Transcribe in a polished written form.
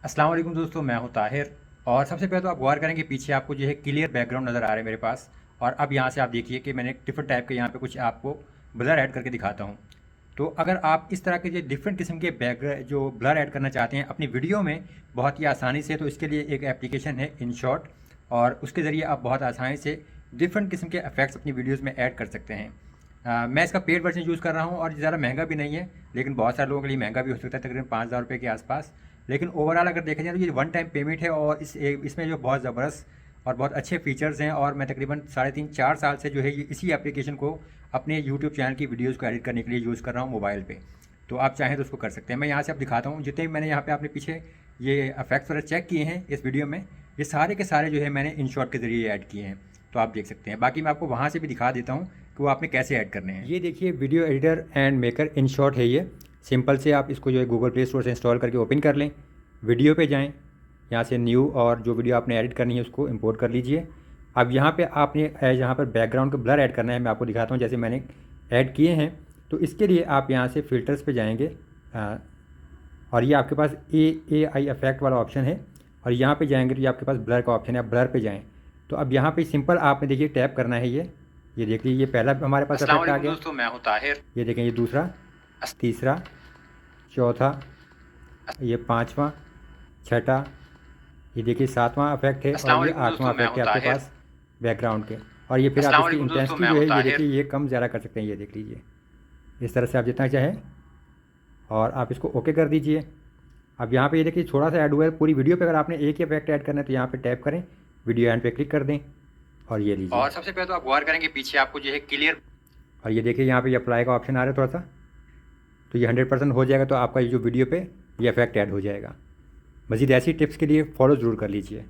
अस्सलाम वालेकुम दोस्तों, मैं हूं ताहिर। और सबसे पहले तो आप गौर करें कि पीछे आपको जो है क्लियर बैकग्राउंड नज़र आ रहा है मेरे पास। और अब यहाँ से आप देखिए कि मैंने डिफरेंट टाइप के यहाँ पे कुछ आपको ब्लर ऐड करके दिखाता हूँ। तो अगर आप इस तरह के जो डिफरेंट किस्म के बैक जो ब्लर ऐड करना चाहते हैं अपनी वीडियो में बहुत ही आसानी से, तो इसके लिए एक एप्लीकेशन है इनशॉट। और उसके ज़रिए आप बहुत आसानी से डिफरेंट किस्म के इफेक्ट्स अपनी वीडियोज़ में ऐड कर सकते हैं। मैं इसका पेड वर्जन यूज़ कर रहा हूँ और ज़्यादा महंगा भी नहीं है, लेकिन बहुत सारे लोगों के लिए महंगा भी हो सकता है, तकरीबन 5,000 रुपये के आसपास। लेकिन ओवरऑल अगर देखा जाए तो ये वन टाइम पेमेंट है और इसमें जो बहुत ज़बरदस्त और बहुत अच्छे फीचर्स हैं। और मैं तकरीबन 3.5-4 साल से जो है ये इसी एप्लीकेशन को अपने यूट्यूब चैनल की वीडियोज़ को एडिट करने के लिए यूज़ कर रहा हूँ मोबाइल पे। तो आप चाहें तो उसको कर सकते हैं। मैं यहाँ से अब दिखाता हूँ जितने भी मैंने यहाँ पे आपने पीछे ये इफेक्ट्स वगैरह चेक किए हैं इस वीडियो में, ये सारे के सारे जो है मैंने इनशॉट के ज़रिए ऐड किए हैं। तो आप देख सकते हैं। बाकी मैं आपको वहाँ से भी दिखा देता हूँ कि वो आपने कैसे ऐड करने हैं। ये देखिए video editor and maker InShot है ये। सिंपल से आप इसको जो है गूगल प्ले स्टोर से इंस्टॉल करके ओपन कर लें। वीडियो पे जाएं, यहाँ से न्यू और जो वीडियो आपने एडिट करनी है उसको इंपोर्ट कर लीजिए। अब यहाँ पे आपने यहाँ पर बैकग्राउंड का ब्लर ऐड करना है। मैं आपको दिखाता हूँ जैसे मैंने ऐड किए हैं। तो इसके लिए आप यहाँ से फ़िल्टर्स पे जाएंगे और ये आपके पास AI इफेक्ट वाला ऑप्शन है। और यहाँ पे जाएंगे तो ये आपके पास ब्लर का ऑप्शन है, आप ब्लर पे जाएँ। तो अब यहाँ पे सिंपल आपने देखिए टैप करना है ये देख लीजिए, ये पहला हमारे पास इफेक्ट आ गया दोस्तों। मैं हूँ ताहिर। ये देखें, ये दूसरा, तीसरा, चौथा, ये पाँचवा, छठा, ये देखिए सातवां इफेक्ट है और ये आठवां इफेक्ट है आपके पास बैकग्राउंड के। और ये फिर आप इसकी इंटेंसिटी जो है ये देखिए ये कम ज़्यादा कर सकते हैं। ये देख लीजिए इस तरह से आप जितना चाहें और आप इसको ओके कर दीजिए। अब यहाँ पे ये देखिए थोड़ा सा ऐड हुआ है। पूरी वीडियो पे अगर आपने एक ही इफेक्ट ऐड करना है तो यहाँ पे टैप करें, वीडियो एंड पे क्लिक कर दें और ये लीजिए। और सबसे पहले तो आप गौर करेंगे पीछे आपको जो है क्लियर, और ये देखिए यहाँ पे ये अप्लाई का ऑप्शन आ रहा है थोड़ा सा, तो ये 100% हो जाएगा। तो आपका ये जो वीडियो पे ये इफेक्ट ऐड हो जाएगा। मज़ीद ऐसी टिप्स के लिए फॉलो ज़रूर कर लीजिए।